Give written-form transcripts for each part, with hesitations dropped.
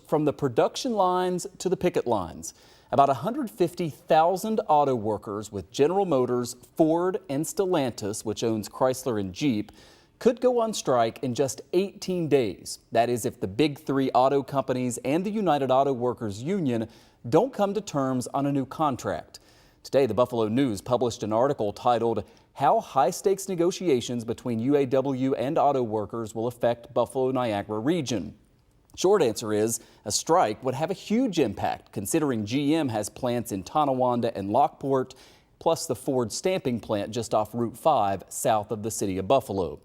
from the production lines to the picket lines. About 150,000 auto workers with General Motors, Ford, and Stellantis, which owns Chrysler and Jeep, could go on strike in just 18 days. That is, if the big three auto companies and the United Auto Workers Union don't come to terms on a new contract. Today, the Buffalo News published an article titled "How High-Stakes Negotiations Between UAW and Auto Workers Will Affect Buffalo-Niagara Region." Short answer is a strike would have a huge impact, considering GM has plants in Tonawanda and Lockport, plus the Ford stamping plant just off Route 5 south of the city of Buffalo.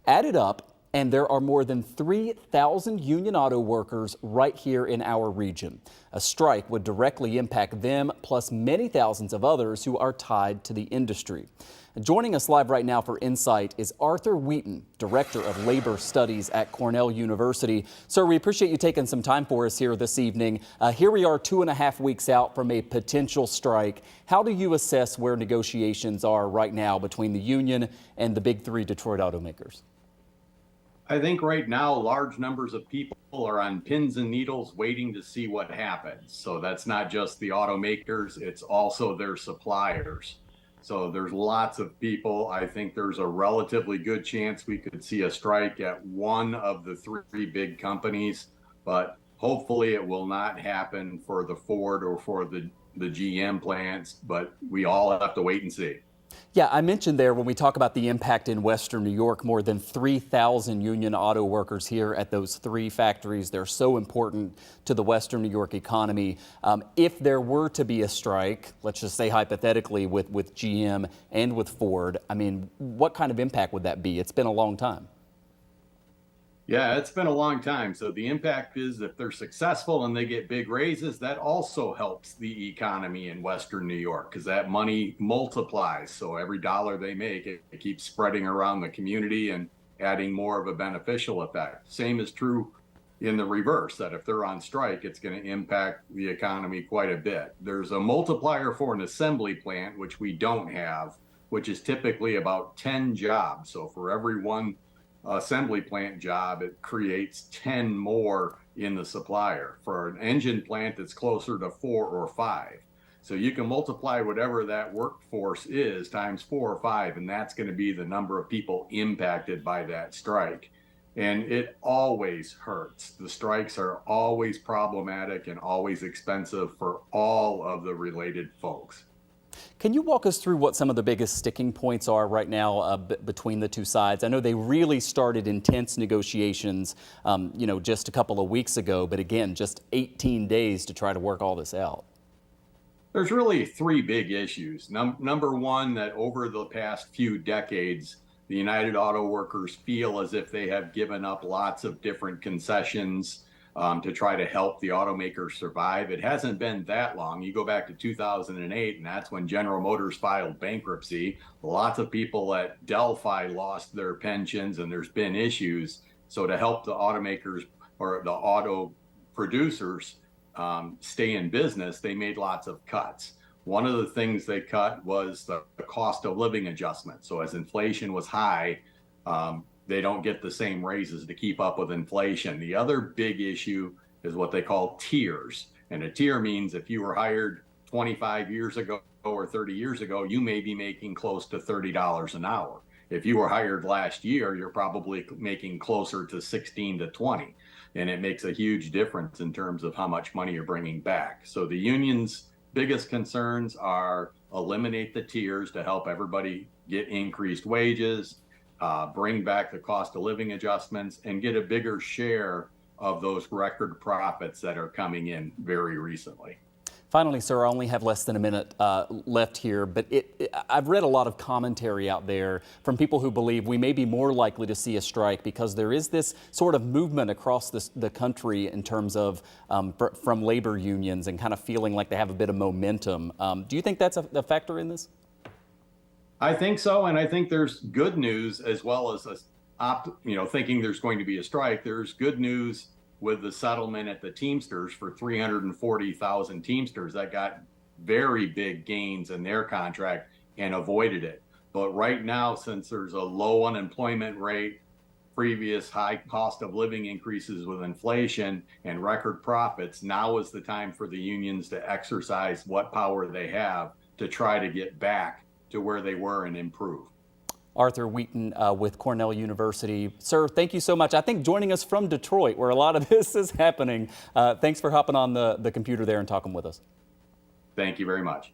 Added up, and there are more than 3,000 union auto workers right here in our region. A strike would directly impact them, plus many thousands of others who are tied to the industry. Joining us live right now for Insight is Arthur Wheaton, Director of Labor Studies at Cornell University. Sir, we appreciate you taking some time for us here this evening. Here we are 2.5 weeks out from a potential strike. How do you assess where negotiations are right now between the union and the big three Detroit automakers? I think right now large numbers of people are on pins and needles waiting to see what happens. So that's not just the automakers, it's also their suppliers. So there's lots of people. I think there's a relatively good chance we could see a strike at one of the three big companies, but hopefully it will not happen for the Ford or for the GM plants, but we all have to wait and see. Yeah, I mentioned there when we talk about the impact in Western New York, more than 3,000 union auto workers here at those three factories. They're so important to the Western New York economy. If there were to be a strike, let's just say hypothetically with GM and with Ford, I mean, what kind of impact would that be? It's been a long time. Yeah, it's been a long time. So the impact is if they're successful and they get big raises, that also helps the economy in Western New York because that money multiplies. So every dollar they make, it keeps spreading around the community and adding more of a beneficial effect. Same is true in the reverse, that if they're on strike, it's going to impact the economy quite a bit. There's a multiplier for an assembly plant, which we don't have, which is typically about 10 jobs. So for every one assembly plant job, it creates 10 more in the supplier. For an engine plant, it's closer to 4 or 5. So you can multiply whatever that workforce is times 4 or 5, and that's going to be the number of people impacted by that strike. And it always hurts. The strikes are always problematic and always expensive for all of the related folks. Can you walk us through what some of the biggest sticking points are right now between the two sides? I know they really started intense negotiations, just a couple of weeks ago, but again, just 18 days to try to work all this out. There's really three big issues. Number one, that over the past few decades, the United Auto Workers feel as if they have given up lots of different concessions to try to help the automakers survive. It hasn't been that long. You go back to 2008, and that's when General Motors filed bankruptcy. Lots of people at Delphi lost their pensions, and there's been issues. So to help the automakers or the auto producers stay in business, they made lots of cuts. One of the things they cut was the cost of living adjustment. So as inflation was high, they don't get the same raises to keep up with inflation. The other big issue is what they call tiers. And a tier means if you were hired 25 years ago or 30 years ago, you may be making close to $30 an hour. If you were hired last year, you're probably making closer to 16 to 20. And it makes a huge difference in terms of how much money you're bringing back. So the union's biggest concerns are eliminate the tiers to help everybody get increased wages, bring back the cost of living adjustments, and get a bigger share of those record profits that are coming in very recently. Finally, sir, I only have less than a minute left here, but I've read a lot of commentary out there from people who believe we may be more likely to see a strike because there is this sort of movement across the country in terms of from labor unions and kind of feeling like they have a bit of momentum. Do you think that's a factor in this? I think so, and I think there's good news as well as thinking there's going to be a strike. There's good news with the settlement at the Teamsters for 340,000 Teamsters that got very big gains in their contract and avoided it. But right now, since there's a low unemployment rate, previous high cost of living increases with inflation and record profits, now is the time for the unions to exercise what power they have to try to get back to where they were and improve. Arthur Wheaton with Cornell University. Sir, thank you so much. I think joining us from Detroit, where a lot of this is happening. Thanks for hopping on the computer there and talking with us. Thank you very much.